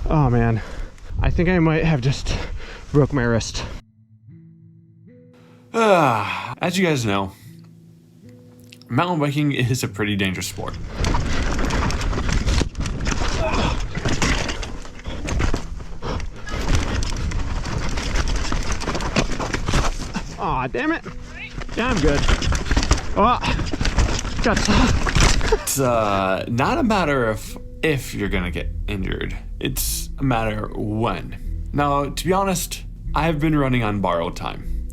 Oh man, I think I might have just broke my wrist. As you guys know, mountain biking is a pretty dangerous sport. Aw, damn it. Yeah, I'm good. Oh, got It's not a matter of if you're gonna get injured. It's a matter when. Now, to be honest, I have been running on borrowed time.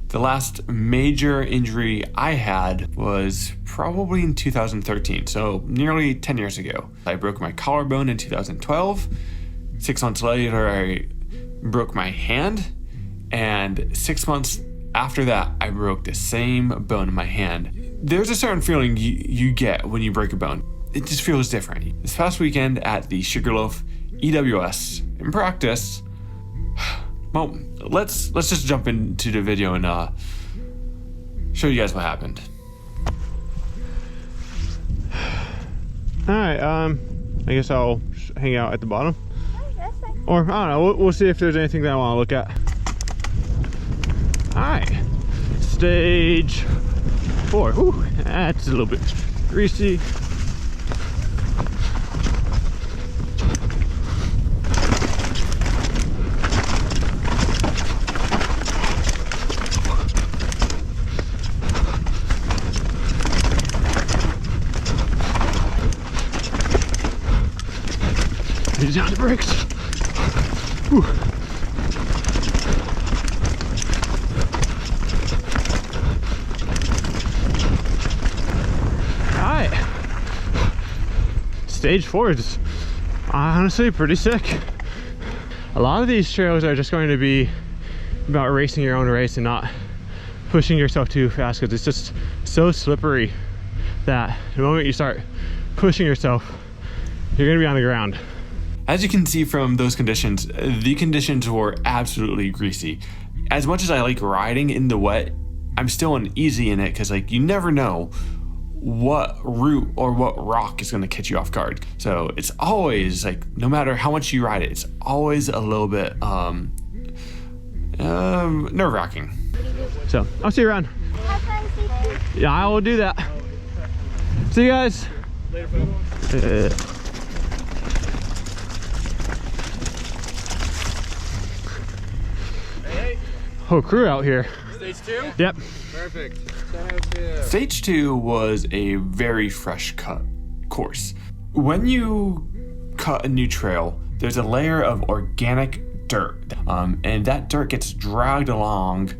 The last major injury I had was probably in 2013, so nearly 10 years ago. I broke my collarbone in 2012. 6 months later, I broke my hand, and 6 months after that, I broke the same bone in my hand. There's a certain feeling you get when you break a bone. It just feels different. This past weekend at the Sugarloaf EWS, in practice, well, let's just jump into the video and show you guys what happened. All right, I guess I'll hang out at the bottom. Or, I don't know, we'll see if there's anything that I want to look at. All right, stage 4. Ooh, that's a little bit greasy. Easy on the brakes. Whew. Alright. Stage 4 is honestly pretty sick. A lot of these trails are just going to be about racing your own race and not pushing yourself too fast, because it's just so slippery that the moment you start pushing yourself, you're going to be on the ground. As you can see from those conditions, the conditions were absolutely greasy. As much as I like riding in the wet, I'm still uneasy in it because, like, you never know what root or what rock is going to catch you off guard. So it's always like, no matter how much you ride it, it's always a little bit nerve-wracking. So I'll see you around. Yeah, I will do that. See you guys. Later, whole crew out here. Stage 2? Yep. Perfect. Stage 2 was a very fresh cut course. When you cut a new trail, there's a layer of organic dirt, and that dirt gets dragged along,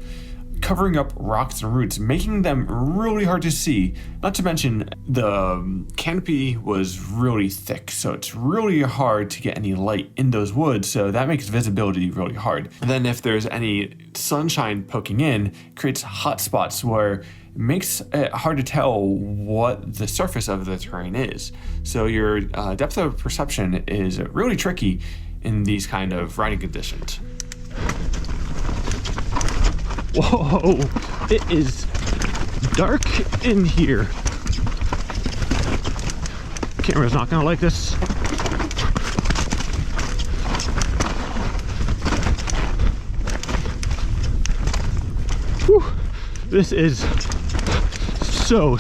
covering up rocks and roots, making them really hard to see. Not to mention the canopy was really thick, so it's really hard to get any light in those woods, so that makes visibility really hard. And then if there's any sunshine poking in, it creates hot spots where it makes it hard to tell what the surface of the terrain is. So your depth of perception is really tricky in these kind of riding conditions. Whoa, it is dark in here. Camera's not gonna like this. Whew. This is so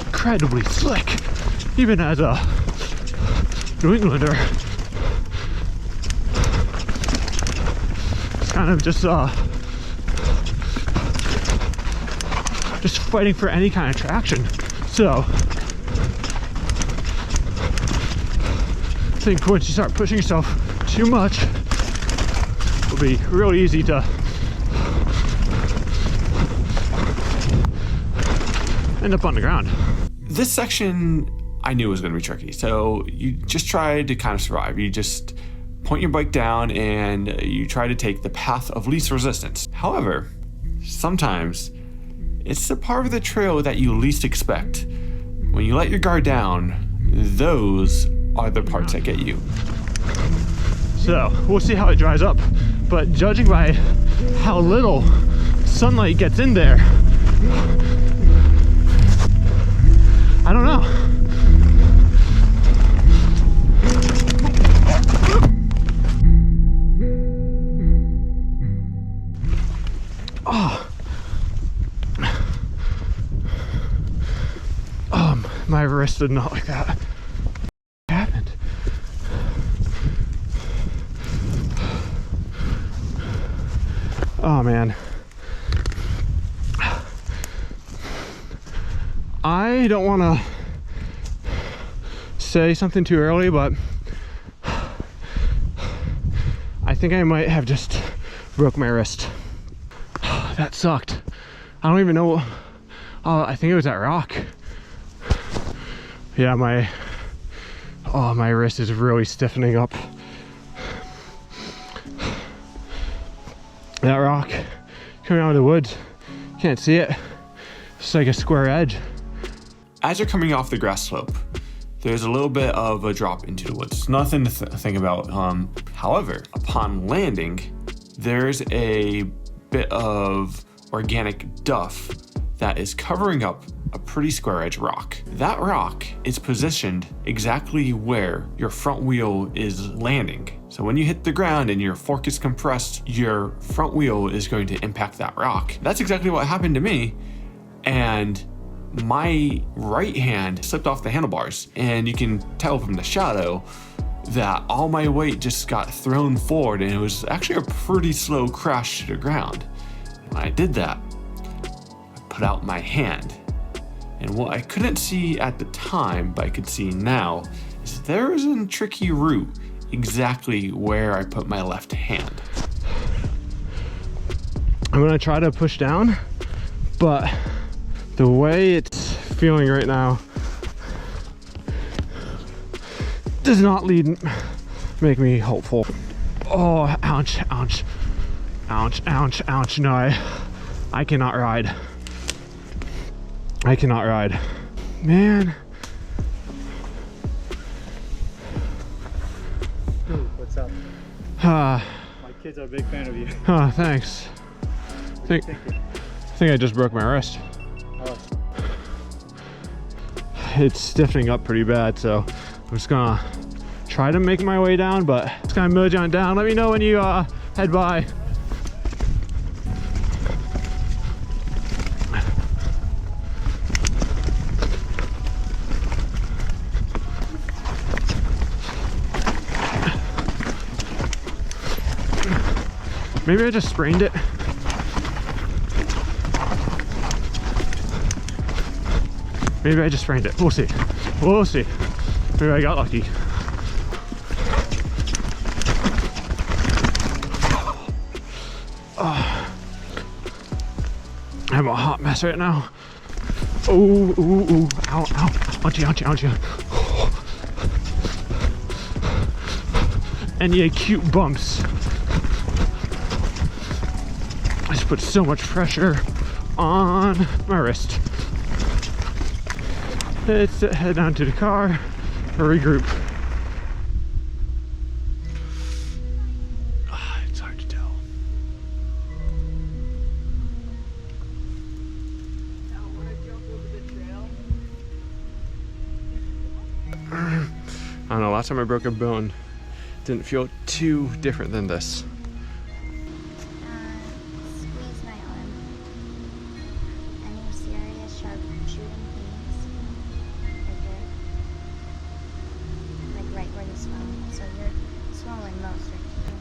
incredibly slick. Even as a New Englander, it's kind of just fighting for any kind of traction. So I think once you start pushing yourself too much, it'll be real easy to end up on the ground. This section I knew was going to be tricky, so you just try to kind of survive. You just point your bike down and you try to take the path of least resistance. However, sometimes it's the part of the trail that you least expect. When you let your guard down, those are the parts that get you. So we'll see how it dries up, but judging by how little sunlight gets in there, I don't know. must have not like that. What happened? Oh man. I don't want to say something too early, but I think I might have just broke my wrist. That sucked. I don't even know. Oh, I think it was that rock. Yeah, my wrist is really stiffening up. That rock coming out of the woods, can't see it. It's like a square edge. As you're coming off the grass slope, there's a little bit of a drop into the woods. Nothing to think about. However, upon landing, there's a bit of organic duff that is covering up a pretty square edge rock. That rock is positioned exactly where your front wheel is landing. So when you hit the ground and your fork is compressed, your front wheel is going to impact that rock. That's exactly what happened to me. And my right hand slipped off the handlebars, and you can tell from the shadow that all my weight just got thrown forward, and it was actually a pretty slow crash to the ground. When I did that, I put out my hand, and what I couldn't see at the time, but I could see now, is there was a tricky route exactly where I put my left hand. I'm gonna try to push down, but the way it's feeling right now does not make me hopeful. Oh, ouch, ouch, ouch, ouch, ouch. No, I cannot ride. I cannot ride. Man. Dude, what's up? My kids are a big fan of you. Thanks. I think I just broke my wrist. Oh. It's stiffening up pretty bad, so I'm just gonna try to make my way down, but it's gonna merge on down. Let me know when you head by. Maybe I just sprained it. Maybe I just sprained it. We'll see. We'll see. Maybe I got lucky. I'm a hot mess right now. Oh, ooh, ooh, ow, ow, ouchie, ouchie, ouchie. Any acute bumps. I just put so much pressure on my wrist. Let's head down to the car, regroup. It's hard to tell. I don't know, last time I broke a bone, didn't feel too different than this. Squeeze my arm. Any serious sharp shooting pains? Right there. Like right where the swelling is. So you're swollen most right here.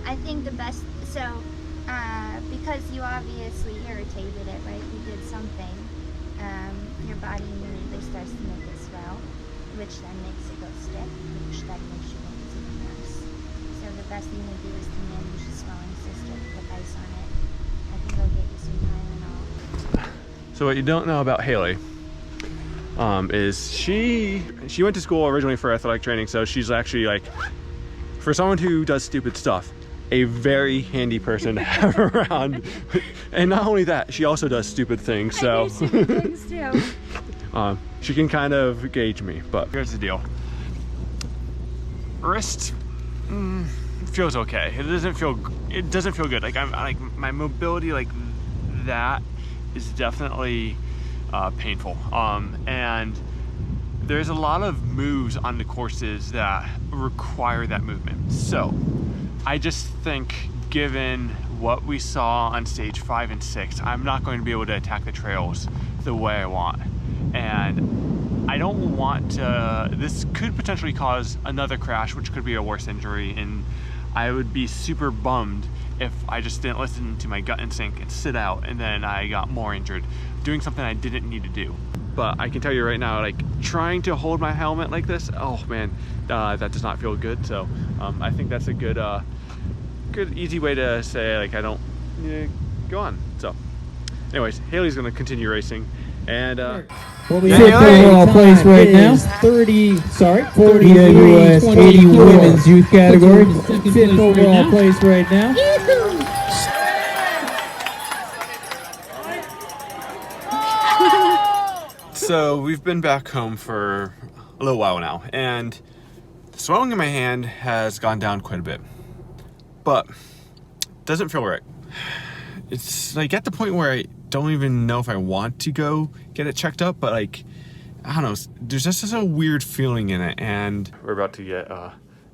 I think the best, so because you obviously irritated it, right? You did something. Your body immediately starts to make it swell, which then makes it go stiff, which then makes you look even worse. So the best thing to do is to manage the swelling system, put ice on it. I think I'll get you some Tylenol. So what you don't know about Haley is she went to school originally for athletic training, so she's actually, like, for someone who does stupid stuff, a very handy person to have around. And not only that, she also does stupid things, so I do stupid things too. she can kind of gauge me. But here's the deal. Wrist feels okay. It doesn't feel good. Like my mobility like that is definitely painful. And there's a lot of moves on the courses that require that movement. So I just think, given what we saw on stage 5 and 6, I'm not going to be able to attack the trails the way I want. And I don't want to, this could potentially cause another crash, which could be a worse injury, and I would be super bummed if I just didn't listen to my gut instinct and sit out and then I got more injured doing something I didn't need to do. But I can tell you right now, like trying to hold my helmet like this, oh man, that does not feel good. So I think that's a good easy way to say like I don't need to go on. So anyways, Haley's gonna continue racing, and What we have overall place right now, 40 US 80 women's youth category. Fifth overall place right now. So we've been back home for a little while now, and the swelling in my hand has gone down quite a bit, but it doesn't feel right. It's like at the point where I don't even know if I want to go get it checked up, but like, I don't know, there's just a weird feeling in it, and we're about to get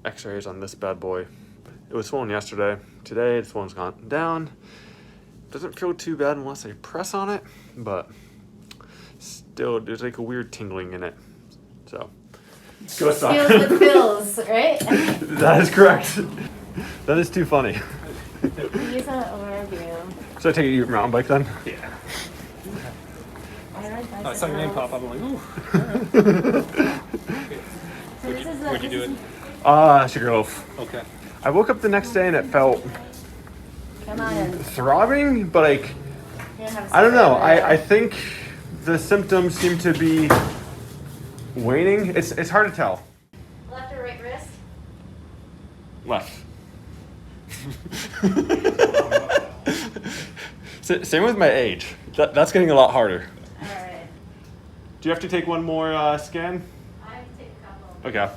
x-rays on this bad boy. It was swollen yesterday. Today, the swellen's gone down. Doesn't feel too bad unless I press on it, but still, there's like a weird tingling in it. So, go suck. Feels with feels, right? That is correct. That is too funny. Use an overview. So I take it you mountain bike then? Yeah. I ride I saw your name pop up. I'm like, ooh. Where'd you do it? Sugarloaf. Okay. I woke up the next day and it felt Come on. throbbing, but like, You're gonna have I don't know. some- I think the symptoms seem to be waning. It's hard to tell. Left or right wrist? Left. Same with my age. That's getting a lot harder. Alright. Do you have to take one more scan? I have to take a couple. Okay.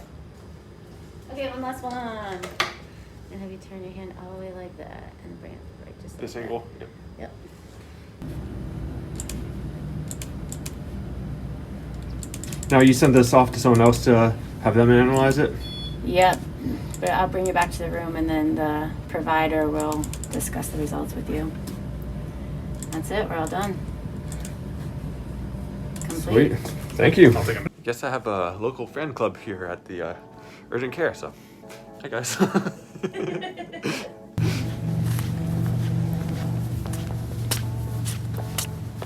Okay, one last one. And have you turn your hand all the way like that and bring it right just like This that. angle? Yep. Yep. Now you send this off to someone else to have them analyze it? Yep. But I'll bring you back to the room and then the provider will discuss the results with you. That's it, we're all done. Complete. Sweet. Thank you. Guess I have a local fan club here at the urgent care, so hi guys.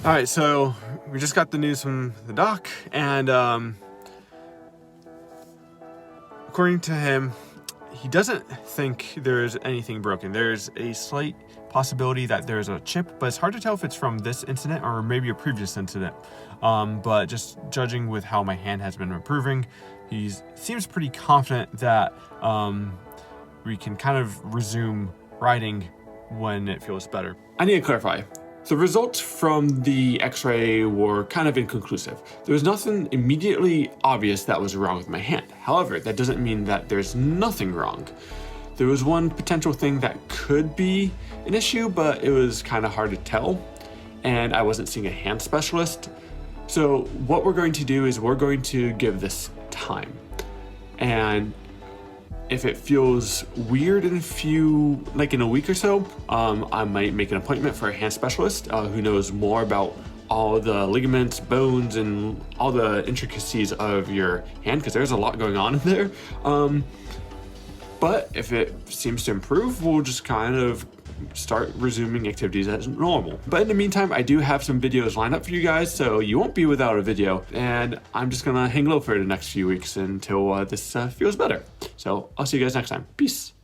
All right, so we just got the news from the doc, and according to him, he doesn't think there's anything broken. There's a slight possibility that there's a chip, but it's hard to tell if it's from this incident or maybe a previous incident. But just judging with how my hand has been improving, he seems pretty confident that we can kind of resume riding when it feels better. I need to clarify. The results from the x-ray were kind of inconclusive. There was nothing immediately obvious that was wrong with my hand. However, that doesn't mean that there's nothing wrong. There was one potential thing that could be an issue, but it was kind of hard to tell, and I wasn't seeing a hand specialist. So what we're going to do is we're going to give this time. And if it feels weird in a week or so, I might make an appointment for a hand specialist who knows more about all the ligaments, bones, and all the intricacies of your hand, because there's a lot going on in there. But if it seems to improve, we'll just kind of start resuming activities as normal. But in the meantime, I do have some videos lined up for you guys, so you won't be without a video. And I'm just gonna hang low for the next few weeks until this feels better. So I'll see you guys next time. Peace.